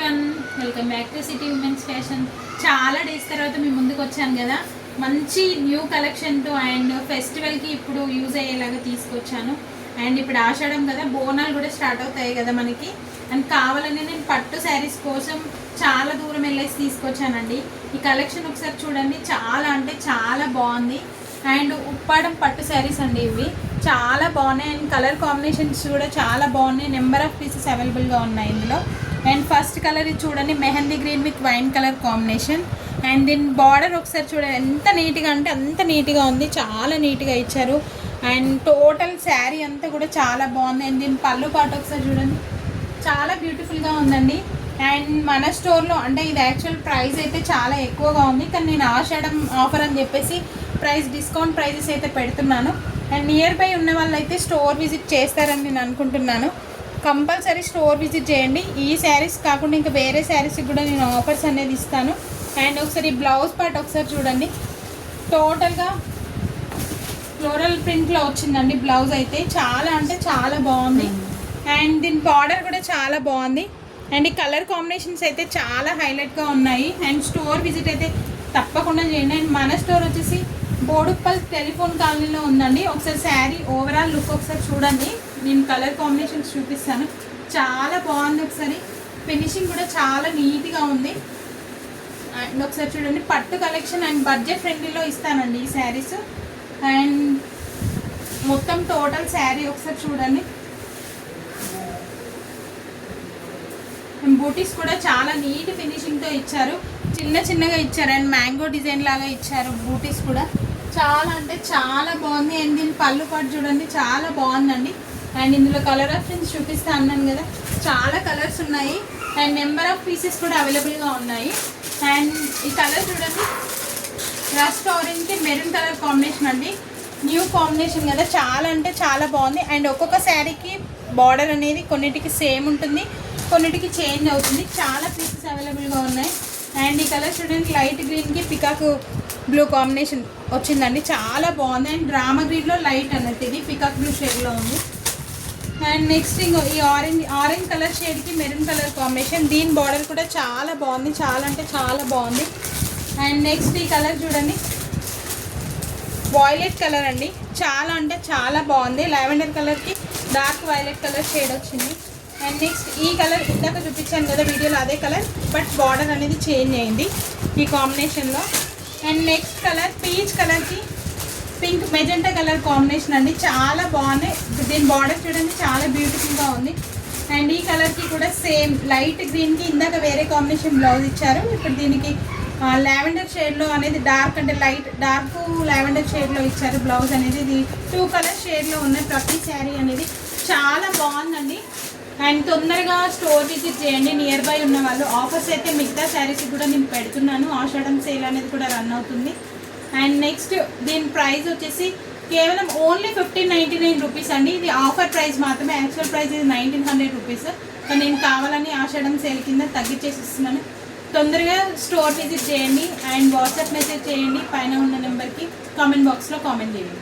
Everyone, welcome back to city women's fashion. చాలా days తర్వాత మీ ముందుకు వచ్చాను కదా, మంచి న్యూ కలెక్షన్తో అండ్ ఫెస్టివల్కి ఇప్పుడు యూజ్ అయ్యేలాగా తీసుకొచ్చాను. అండ్ ఇప్పుడు ఆషాఢం కదా, బోనాలు కూడా స్టార్ట్ అవుతాయి కదా మనకి. అండ్ కావాలని నేను పట్టు శారీస్ కోసం చాలా దూరం వెళ్ళేసి తీసుకొచ్చానండి. ఈ కలెక్షన్ ఒకసారి చూడండి, చాలా అంటే చాలా బాగుంది. అండ్ ఉప్పాడం పట్టు శారీస్ అండి, ఇవి చాలా బాగున్నాయి. అండ్ కలర్ కాంబినేషన్స్ కూడా చాలా బాగున్నాయి. నెంబర్ ఆఫ్ పీసెస్ అవైలబుల్గా ఉన్నాయి ఇందులో. అండ్ ఫస్ట్ కలర్ ఇది చూడండి, mehndi green with wine colour combination. And దీని బార్డర్ ఒకసారి చూడండి, ఎంత నీట్గా అంటే అంత నీట్గా ఉంది, చాలా నీట్గా ఇచ్చారు. అండ్ టోటల్ శారీ అంతా కూడా చాలా బాగుంది. అండ్ దీని పళ్ళు పాటు ఒకసారి చూడండి, చాలా బ్యూటిఫుల్గా ఉందండి. అండ్ మన స్టోర్లో అంటే ఇది యాక్చువల్ ప్రైస్ అయితే చాలా ఎక్కువగా ఉంది, కానీ నేను ఆషాఢం ఆఫర్ అని చెప్పేసి డిస్కౌంట్ ప్రైజెస్ అయితే పెడుతున్నాను. అండ్ నియర్ బై ఉన్న వాళ్ళు అయితే స్టోర్ విజిట్ చేస్తారని నేను అనుకుంటున్నాను. కంపల్సరీ స్టోర్ విజిట్ చేయండి. ఈ శారీస్ కాకుండా ఇంకా వేరే శారీస్కి కూడా నేను ఆఫర్స్ అనేది ఇస్తాను. అండ్ ఒకసారి బ్లౌజ్ పార్ట్ ఒకసారి చూడండి, టోటల్గా ఫ్లోరల్ ప్రింట్లో వచ్చిందండి బ్లౌజ్ అయితే. చాలా అంటే చాలా బాగుంది. అండ్ దీని బార్డర్ కూడా చాలా బాగుంది. అండ్ ఈ కలర్ కాంబినేషన్స్ అయితే చాలా హైలైట్గా ఉన్నాయి. అండ్ స్టోర్ విజిట్ అయితే తప్పకుండా చేయండి. అండ్ మన స్టోర్ వచ్చేసి బోడుప్పల్ టెలిఫోన్ కాలనీలో ఉందండి. ఒకసారి శారీ ఓవరాల్ లుక్ ఒకసారి చూడండి, నేను కలర్ కాంబినేషన్స్ చూపిస్తాను. చాలా బాగుంది, ఒకసారి ఫినిషింగ్ కూడా చాలా నీట్గా ఉంది. అండ్ ఒకసారి చూడండి, పట్టు కలెక్షన్ అండ్ బడ్జెట్ ఫ్రెండ్లీలో ఇస్తానండి ఈ శారీస్. అండ్ మొత్తం టోటల్ శారీ ఒకసారి చూడండి. బూటీస్ కూడా చాలా నీట్ ఫినిషింగ్తో ఇచ్చారు, చిన్న చిన్నగా ఇచ్చారు. అండ్ మ్యాంగో డిజైన్ లాగా ఇచ్చారు. బూటీస్ కూడా చాలా అంటే చాలా బాగుంది. అండ్ దీని పళ్ళు పాటు చూడండి, చాలా బాగుందండి. అండ్ ఇందులో కలర్ ఆప్షన్స్ చూపిస్తా అన్నాను కదా, చాలా కలర్స్ ఉన్నాయి. అండ్ నెంబర్ ఆఫ్ పీసెస్ కూడా అవైలబుల్గా ఉన్నాయి. అండ్ ఈ కలర్ చూడండి, రస్ట్ ఆరెంజ్కి మెరూన్ కలర్ కాంబినేషన్ అండి, న్యూ కాంబినేషన్ కదా, చాలా అంటే చాలా బాగుంది. అండ్ ఒక్కొక్క శారీకి బార్డర్ అనేది కొన్నిటికి సేమ్ ఉంటుంది, కొన్నిటికి చేంజ్ అవుతుంది. చాలా పీసెస్ అవైలబుల్గా ఉన్నాయి. అండ్ ఈ కలర్ చూడండి, లైట్ గ్రీన్కి పికాక్ బ్లూ కాంబినేషన్ వచ్చిందండి, చాలా బాగుంది. అండ్ డ్రామా గ్రీన్లో లైట్ అన్నట్టు ఇది పికాక్ బ్లూ షేడ్లో ఉంది. అండ్ నెక్స్ట్ ఇంకో ఈ ఆరెంజ్ కలర్ షేడ్కి మెరూన్ కలర్ కాంబినేషన్, దీని బార్డర్ కూడా చాలా బాగుంది, చాలా అంటే చాలా బాగుంది. అండ్ నెక్స్ట్ ఈ కలర్ చూడండి, వాయిలెట్ కలర్ అండి, చాలా అంటే చాలా బాగుంది. లావెండర్ కలర్కి డార్క్ వైలెట్ కలర్ షేడ్ వచ్చింది. అండ్ నెక్స్ట్ ఈ కలర్ ఇందాక చూపించాను కదా వీడియోలో, అదే కలర్ బట్ బార్డర్ అనేది చేంజ్ అయింది ఈ కాంబినేషన్లో. అండ్ నెక్స్ట్ కలర్ పీచ్ కలర్కి పింక్ మెజెంటా కలర్ కాంబినేషన్ అండి, చాలా బాగుంది. దీని బార్డర్ చూడండి, చాలా బ్యూటిఫుల్గా ఉంది. అండ్ ఈ కలర్కి కూడా సేమ్ లైట్ గ్రీన్కి ఇందాక వేరే కాంబినేషన్ బ్లౌజ్ ఇచ్చారు. ఇప్పుడు దీనికి లావెండర్ షేడ్లో అనేది డార్క్ అంటే లైట్ డార్క్ లావెండర్ షేడ్లో ఇచ్చారు బ్లౌజ్ అనేది. ఇది 2 కలర్ షేడ్లో ఉన్నాయి ప్రతి శారీ అనేది, చాలా బాగుందండి. అండ్ తొందరగా స్టోర్ విజిట్ చేయండి నియర్ బై ఉన్న వాళ్ళు. ఆఫర్స్ అయితే మిగతా శారీస్ కూడా నేను పెడుతున్నాను, ఆషాఢం సేల్ అనేది కూడా రన్ అవుతుంది. అండ్ నెక్స్ట్ దీని ప్రైస్ వచ్చేసి కేవలం ఓన్లీ 1599 రూపీస్ అండి. ఇది ఆఫర్ ప్రైస్ మాత్రమే, యాక్చువల్ ప్రైస్ ఇది 1900 రూపీస్. కానీ నేను కావాలని ఆషాఢం సేల్ కింద తగ్గించేసి ఇస్తున్నాను. తొందరగా స్టోర్ విజిట్ చేయండి అండ్ వాట్సాప్ మెసేజ్ చేయండి పైన ఉన్న నెంబర్కి, కామెంట్ బాక్స్లో కామెంట్ చేయండి.